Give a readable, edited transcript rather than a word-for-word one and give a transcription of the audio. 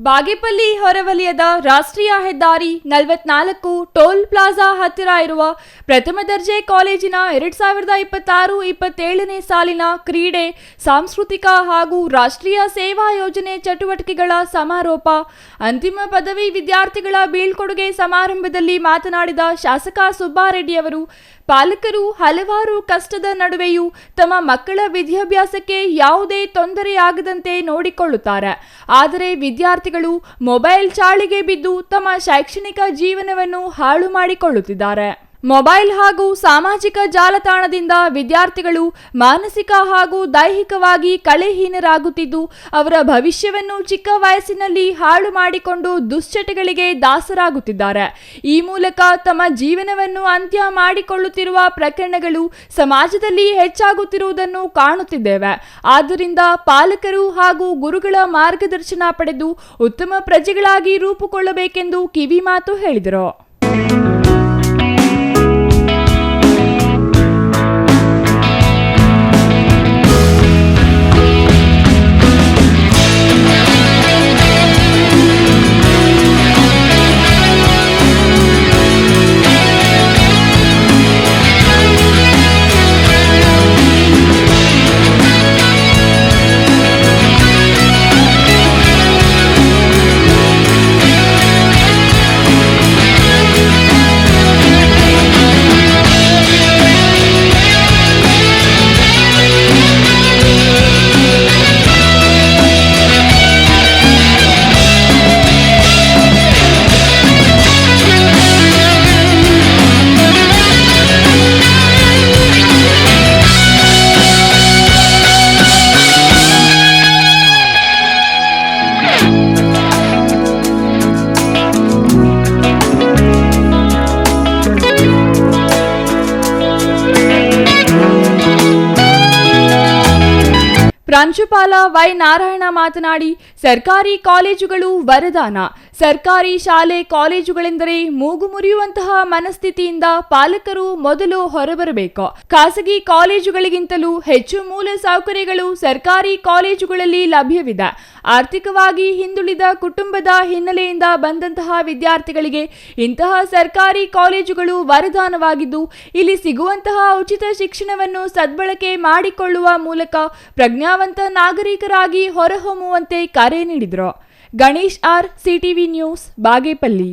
ಬಾಗೇಪಲ್ಲಿ ಹೊರವಲಯದ ರಾಷ್ಟ್ರೀಯ ಹೆದ್ದಾರಿ 44 ಟೋಲ್ ಪ್ಲಾಜಾ ಹತ್ತಿರ ಇರುವ ಪ್ರಥಮ ದರ್ಜೆ ಕಾಲೇಜಿನ 2026-27ನೇ ಸಾಲಿನ ಕ್ರೀಡೆ, ಸಾಂಸ್ಕೃತಿಕ ಹಾಗೂ ರಾಷ್ಟ್ರೀಯ ಸೇವಾ ಯೋಜನೆ ಚಟುವಟಿಕೆಗಳ ಸಮಾರೋಪ ಅಂತಿಮ ಪದವಿ ವಿದ್ಯಾರ್ಥಿಗಳ ಬೀಳ್ಕೊಡುಗೆ ಸಮಾರಂಭದಲ್ಲಿ ಮಾತನಾಡಿದ ಶಾಸಕ ಸುಬ್ಬಾರೆಡ್ಡಿಯವರು, ಪಾಲಕರು ಹಲವಾರು ಕಷ್ಟದ ನಡುವೆಯೂ ತಮ್ಮ ಮಕ್ಕಳ ವಿದ್ಯಾಭ್ಯಾಸಕ್ಕೆ ಯಾವುದೇ ತೊಂದರೆಯಾಗದಂತೆ ನೋಡಿಕೊಳ್ಳುತ್ತಾರೆ. ಆದರೆ ವಿದ್ಯಾರ್ಥಿಗಳು ಮೊಬೈಲ್ ಚಾಳಿಗೆ ಬಿದ್ದು ತಮ್ಮ ಶೈಕ್ಷಣಿಕ ಜೀವನವನ್ನು ಹಾಳು ಮಾಡಿಕೊಳ್ಳುತ್ತಿದ್ದಾರೆ. ಮೊಬೈಲ್ ಹಾಗೂ ಸಾಮಾಜಿಕ ಜಾಲತಾಣದಿಂದ ವಿದ್ಯಾರ್ಥಿಗಳು ಮಾನಸಿಕ ಹಾಗೂ ದೈಹಿಕವಾಗಿ ಕಳೆಹೀನರಾಗುತ್ತಿದ್ದು, ಅವರ ಭವಿಷ್ಯವನ್ನು ಚಿಕ್ಕ ವಯಸ್ಸಿನಲ್ಲಿ ಹಾಳು ಮಾಡಿಕೊಂಡು ದುಶ್ಚಟಗಳಿಗೆ ದಾಸರಾಗುತ್ತಿದ್ದಾರೆ. ಈ ಮೂಲಕ ತಮ್ಮ ಜೀವನವನ್ನು ಅಂತ್ಯ ಮಾಡಿಕೊಳ್ಳುತ್ತಿರುವ ಪ್ರಕರಣಗಳು ಸಮಾಜದಲ್ಲಿ ಹೆಚ್ಚಾಗುತ್ತಿರುವುದನ್ನು ಕಾಣುತ್ತಿದ್ದೇವೆ. ಆದ್ದರಿಂದ ಪಾಲಕರು ಹಾಗೂ ಗುರುಗಳ ಮಾರ್ಗದರ್ಶನ ಪಡೆದು ಉತ್ತಮ ಪ್ರಜೆಗಳಾಗಿ ರೂಪುಗೊಳ್ಳಬೇಕೆಂದು ಕಿವಿಮಾತು ಹೇಳಿದರು. ಪ್ರಾಂಶುಪಾಲ ವೈ ನಾರಾಯಣ ಮಾತನಾಡಿ, ಸರ್ಕಾರಿ ಕಾಲೇಜುಗಳು ವರದಾನ. ಸರ್ಕಾರಿ ಶಾಲೆ ಕಾಲೇಜುಗಳೆಂದರೆ ಮೂಗು ಮುರಿಯುವಂತಹ ಮನಸ್ಥಿತಿಯಿಂದ ಪಾಲಕರು ಮೊದಲು ಹೊರಬರಬೇಕು. ಖಾಸಗಿ ಕಾಲೇಜುಗಳಿಗಿಂತಲೂ ಹೆಚ್ಚು ಮೂಲ ಸೌಕರ್ಯಗಳು ಸರ್ಕಾರಿ ಕಾಲೇಜುಗಳಲ್ಲಿ ಲಭ್ಯವಿದೆ. ಆರ್ಥಿಕವಾಗಿ ಹಿಂದುಳಿದ ಕುಟುಂಬದ ಹಿನ್ನೆಲೆಯಿಂದ ಬಂದಂತಹ ವಿದ್ಯಾರ್ಥಿಗಳಿಗೆ ಇಂತಹ ಸರ್ಕಾರಿ ಕಾಲೇಜುಗಳು ವರದಾನವಾಗಿದ್ದು, ಇಲ್ಲಿ ಸಿಗುವಂತಹ ಉಚಿತ ಶಿಕ್ಷಣವನ್ನು ಸದ್ಬಳಕೆ ಮಾಡಿಕೊಳ್ಳುವ ಮೂಲಕ ಪ್ರಜ್ಞಾವಂತ ನಾಗರಿಕರಾಗಿ ಹೊರಹೊಮ್ಮುವಂತೆ ಕರೆ ನೀಡಿದರು. Ganesh R, CTV news, Bagepalli.